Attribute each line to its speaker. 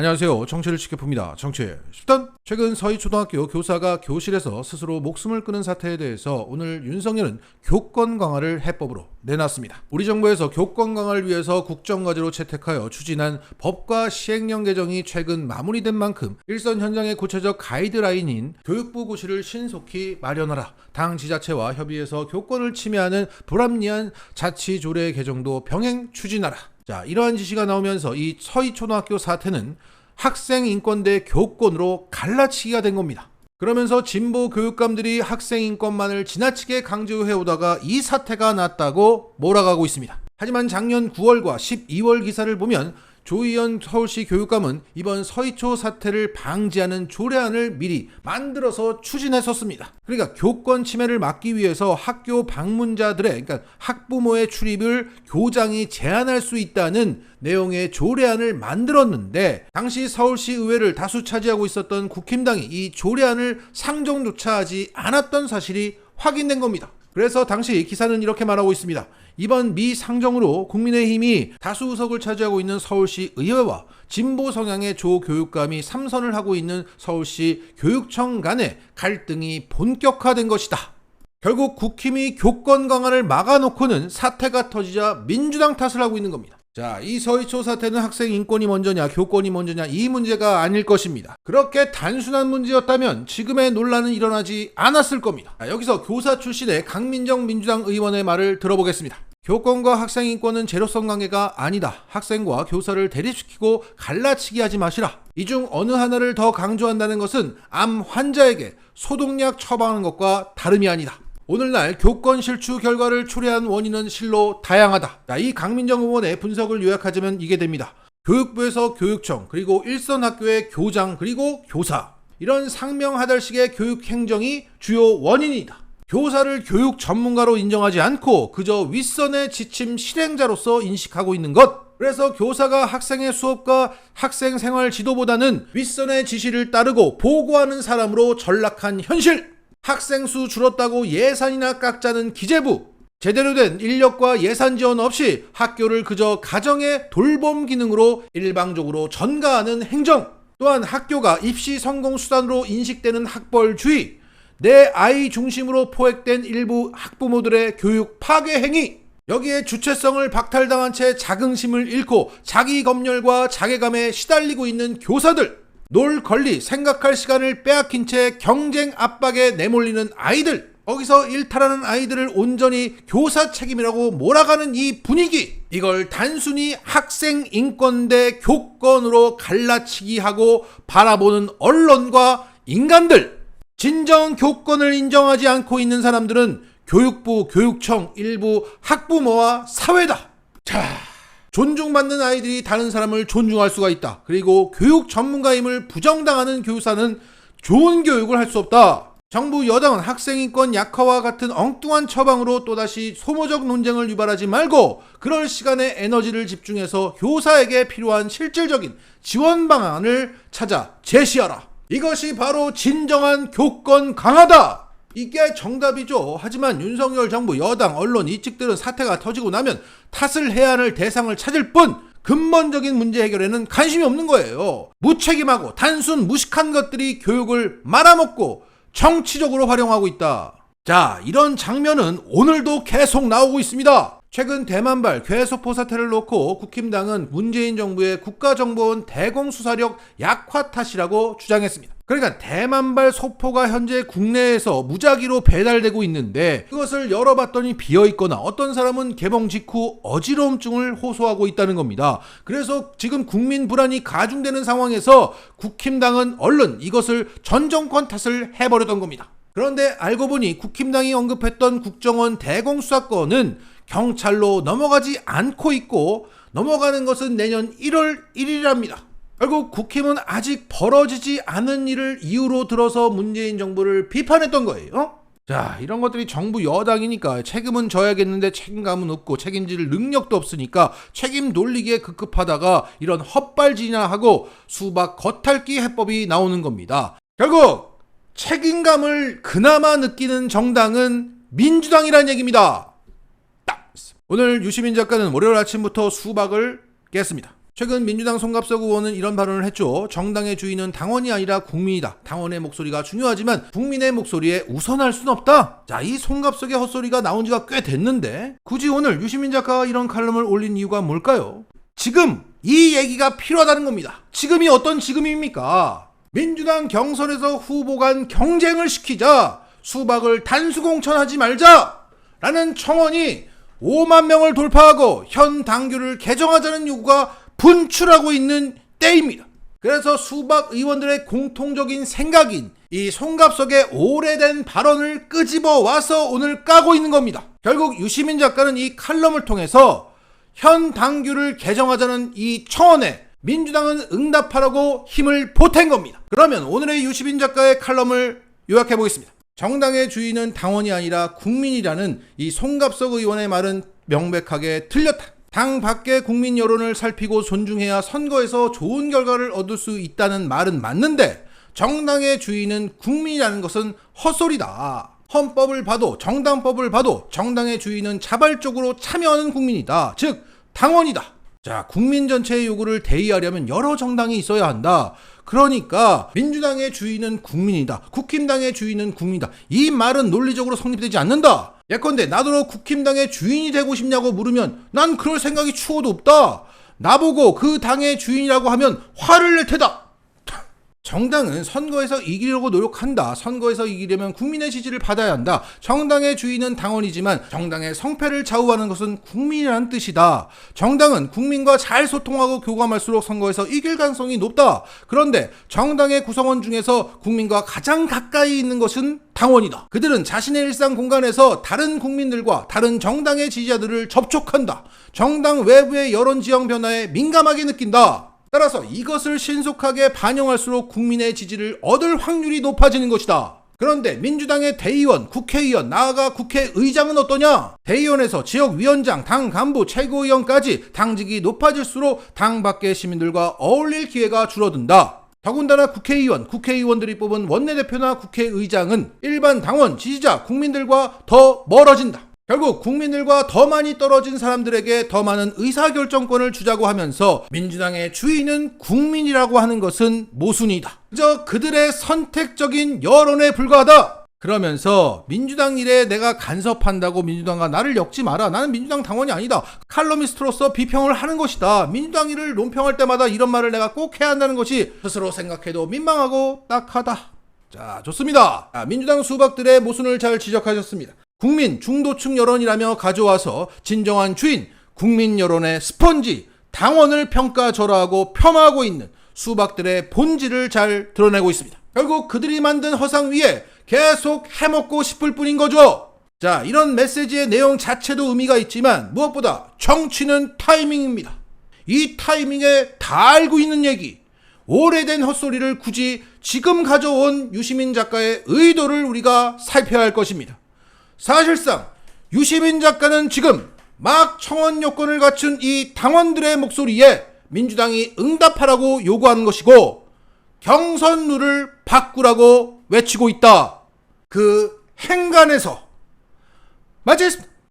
Speaker 1: 안녕하세요. 정치를 지켜봅니다. 정치 10단. 최근 서희초등학교 교사가 교실에서 스스로 목숨을 끊은 사태에 대해서 오늘 윤석열은 교권 강화를 해법으로 내놨습니다. 우리 정부에서 교권 강화를 위해서 국정과제로 채택하여 추진한 법과 시행령 개정이 최근 마무리된 만큼 일선 현장의 구체적 가이드라인인 교육부 고시를 신속히 마련하라, 당 지자체와 협의해서 교권을 침해하는 불합리한 자치조례 개정도 병행 추진하라. 자, 이러한 지시가 나오면서 이 서희초등학교 사태는 학생 인권 대 교권으로 갈라치기가 된 겁니다. 그러면서 진보 교육감들이 학생 인권만을 지나치게 강조해오다가 이 사태가 났다고 몰아가고 있습니다. 하지만 작년 9월과 12월 기사를 보면 조희연 서울시 교육감은 이번 서희초 사태를 방지하는 조례안을 미리 만들어서 추진했었습니다. 그러니까 교권 침해를 막기 위해서 학교 방문자들의, 그러니까 학부모의 출입을 교장이 제한할 수 있다는 내용의 조례안을 만들었는데, 당시 서울시 의회를 다수 차지하고 있었던 국힘당이 이 조례안을 상정조차 하지 않았던 사실이 확인된 겁니다. 그래서 당시 기사는 이렇게 말하고 있습니다. 이번 미상정으로 국민의힘이 다수 의석을 차지하고 있는 서울시 의회와 진보 성향의 조 교육감이 삼선을 하고 있는 서울시 교육청 간의 갈등이 본격화된 것이다. 결국 국힘이 교권 강화를 막아놓고는 사태가 터지자 민주당 탓을 하고 있는 겁니다. 자, 이 서희초 사태는 학생 인권이 먼저냐 교권이 먼저냐 이 문제가 아닐 것입니다. 그렇게 단순한 문제였다면 지금의 논란은 일어나지 않았을 겁니다. 자, 여기서 교사 출신의 강민정 민주당 의원의 말을 들어보겠습니다. 교권과 학생 인권은 제로섬 관계가 아니다. 학생과 교사를 대립시키고 갈라치기 하지 마시라. 이 중 어느 하나를 더 강조한다는 것은 암 환자에게 소독약 처방하는 것과 다름이 아니다. 오늘날 교권 실추 결과를 초래한 원인은 실로 다양하다. 이 강민정 의원의 분석을 요약하자면 이게 됩니다. 교육부에서 교육청, 그리고 일선 학교의 교장, 그리고 교사, 이런 상명하달식의 교육 행정이 주요 원인이다. 교사를 교육 전문가로 인정하지 않고 그저 윗선의 지침 실행자로서 인식하고 있는 것. 그래서 교사가 학생의 수업과 학생 생활 지도보다는 윗선의 지시를 따르고 보고하는 사람으로 전락한 현실. 학생 수 줄었다고 예산이나 깎자는 기재부, 제대로 된 인력과 예산 지원 없이 학교를 그저 가정의 돌봄 기능으로 일방적으로 전가하는 행정, 또한 학교가 입시 성공 수단으로 인식되는 학벌주의, 내 아이 중심으로 포획된 일부 학부모들의 교육 파괴 행위, 여기에 주체성을 박탈당한 채 자긍심을 잃고 자기 검열과 자괴감에 시달리고 있는 교사들, 놀 권리, 생각할 시간을 빼앗긴 채 경쟁 압박에 내몰리는 아이들, 거기서 일탈하는 아이들을 온전히 교사 책임이라고 몰아가는 이 분위기, 이걸 단순히 학생 인권 대 교권으로 갈라치기하고 바라보는 언론과 인간들, 진정 교권을 인정하지 않고 있는 사람들은 교육부, 교육청, 일부 학부모와 사회다. 자, 존중받는 아이들이 다른 사람을 존중할 수가 있다. 그리고 교육 전문가임을 부정당하는 교사는 좋은 교육을 할 수 없다. 정부 여당은 학생인권 약화와 같은 엉뚱한 처방으로 또다시 소모적 논쟁을 유발하지 말고 그럴 시간에 에너지를 집중해서 교사에게 필요한 실질적인 지원 방안을 찾아 제시하라. 이것이 바로 진정한 교권 강화다. 이게 정답이죠. 하지만 윤석열 정부, 여당, 언론, 이 측들은 사태가 터지고 나면 탓을 해야 할 대상을 찾을 뿐 근본적인 문제 해결에는 관심이 없는 거예요. 무책임하고 단순 무식한 것들이 교육을 말아먹고 정치적으로 활용하고 있다. 자, 이런 장면은 오늘도 계속 나오고 있습니다. 최근 대만발 괴소포 사태를 놓고 국힘당은 문재인 정부의 국가정보원 대공수사력 약화 탓이라고 주장했습니다. 그러니까 대만발 소포가 현재 국내에서 무작위로 배달되고 있는데 그것을 열어봤더니 비어있거나 어떤 사람은 개봉 직후 어지러움증을 호소하고 있다는 겁니다. 그래서 지금 국민 불안이 가중되는 상황에서 국힘당은 얼른 이것을 전 정권 탓을 해버렸던 겁니다. 그런데 알고 보니 국힘당이 언급했던 국정원 대공수사권은 경찰로 넘어가지 않고 있고 넘어가는 것은 내년 1월 1일이랍니다. 결국 국힘은 아직 벌어지지 않은 일을 이유로 들어서 문재인 정부를 비판했던 거예요. 자, 이런 것들이 정부 여당이니까 책임은 져야겠는데 책임감은 없고 책임질 능력도 없으니까 책임 돌리기에 급급하다가 이런 헛발질이나 하고 수박 겉핥기 해법이 나오는 겁니다. 결국 책임감을 그나마 느끼는 정당은 민주당이란 얘기입니다. 오늘 유시민 작가는 월요일 아침부터 수박을 깼습니다. 최근 민주당 송갑석 의원은 이런 발언을 했죠. 정당의 주인은 당원이 아니라 국민이다. 당원의 목소리가 중요하지만 국민의 목소리에 우선할 순 없다. 자, 이 송갑석의 헛소리가 나온 지가 꽤 됐는데 굳이 오늘 유시민 작가가 이런 칼럼을 올린 이유가 뭘까요? 지금 이 얘기가 필요하다는 겁니다. 지금이 어떤 지금입니까? 민주당 경선에서 후보 간 경쟁을 시키자, 수박을 단수공천하지 말자 라는 청원이 5만 명을 돌파하고 현 당규를 개정하자는 요구가 분출하고 있는 때입니다. 그래서 수박 의원들의 공통적인 생각인 이 송갑석의 오래된 발언을 끄집어 와서 오늘 까고 있는 겁니다. 결국 유시민 작가는 이 칼럼을 통해서 현 당규를 개정하자는 이 청원에 민주당은 응답하라고 힘을 보탠 겁니다. 그러면 오늘의 유시민 작가의 칼럼을 요약해 보겠습니다. 정당의 주인은 당원이 아니라 국민이라는 이 송갑석 의원의 말은 명백하게 틀렸다. 당 밖의 국민 여론을 살피고 존중해야 선거에서 좋은 결과를 얻을 수 있다는 말은 맞는데 정당의 주인은 국민이라는 것은 헛소리다. 헌법을 봐도 정당법을 봐도 정당의 주인은 자발적으로 참여하는 국민이다. 즉 당원이다. 자, 국민 전체의 요구를 대의하려면 여러 정당이 있어야 한다. 그러니까 민주당의 주인은 국민이다. 국힘당의 주인은 국민이다. 이 말은 논리적으로 성립되지 않는다. 예컨대 나더러 국힘당의 주인이 되고 싶냐고 물으면 난 그럴 생각이 추호도 없다. 나보고 그 당의 주인이라고 하면 화를 낼 테다. 정당은 선거에서 이기려고 노력한다. 선거에서 이기려면 국민의 지지를 받아야 한다. 정당의 주인은 당원이지만 정당의 성패를 좌우하는 것은 국민이라는 뜻이다. 정당은 국민과 잘 소통하고 교감할수록 선거에서 이길 가능성이 높다. 그런데 정당의 구성원 중에서 국민과 가장 가까이 있는 것은 당원이다. 그들은 자신의 일상 공간에서 다른 국민들과 다른 정당의 지지자들을 접촉한다. 정당 외부의 여론 지형 변화에 민감하게 느낀다. 따라서 이것을 신속하게 반영할수록 국민의 지지를 얻을 확률이 높아지는 것이다. 그런데 민주당의 대의원, 국회의원, 나아가 국회의장은 어떠냐? 대의원에서 지역위원장, 당 간부, 최고위원까지 당직이 높아질수록 당 밖의 시민들과 어울릴 기회가 줄어든다. 더군다나 국회의원들이 뽑은 원내대표나 국회의장은 일반 당원, 지지자, 국민들과 더 멀어진다. 결국 국민들과 더 많이 떨어진 사람들에게 더 많은 의사결정권을 주자고 하면서 민주당의 주인은 국민이라고 하는 것은 모순이다. 그저 그들의 선택적인 여론에 불과하다. 그러면서 민주당 일에 내가 간섭한다고 민주당과 나를 엮지 마라. 나는 민주당 당원이 아니다. 칼럼니스트로서 비평을 하는 것이다. 민주당 일을 논평할 때마다 이런 말을 내가 꼭 해야 한다는 것이 스스로 생각해도 민망하고 딱하다. 자, 좋습니다. 민주당 수박들의 모순을 잘 지적하셨습니다. 국민 중도층 여론이라며 가져와서 진정한 주인, 국민 여론의 스펀지, 당원을 평가절하하고 폄하하고 있는 수박들의 본질을 잘 드러내고 있습니다. 결국 그들이 만든 허상 위에 계속 해먹고 싶을 뿐인 거죠. 자, 이런 메시지의 내용 자체도 의미가 있지만 무엇보다 정치는 타이밍입니다. 이 타이밍에 다 알고 있는 얘기, 오래된 헛소리를 굳이 지금 가져온 유시민 작가의 의도를 우리가 살펴야 할 것입니다. 사실상 유시민 작가는 지금 막 청원 요건을 갖춘 이 당원들의 목소리에 민주당이 응답하라고 요구하는 것이고 경선 룰을 바꾸라고 외치고 있다. 그 행간에서 맞지?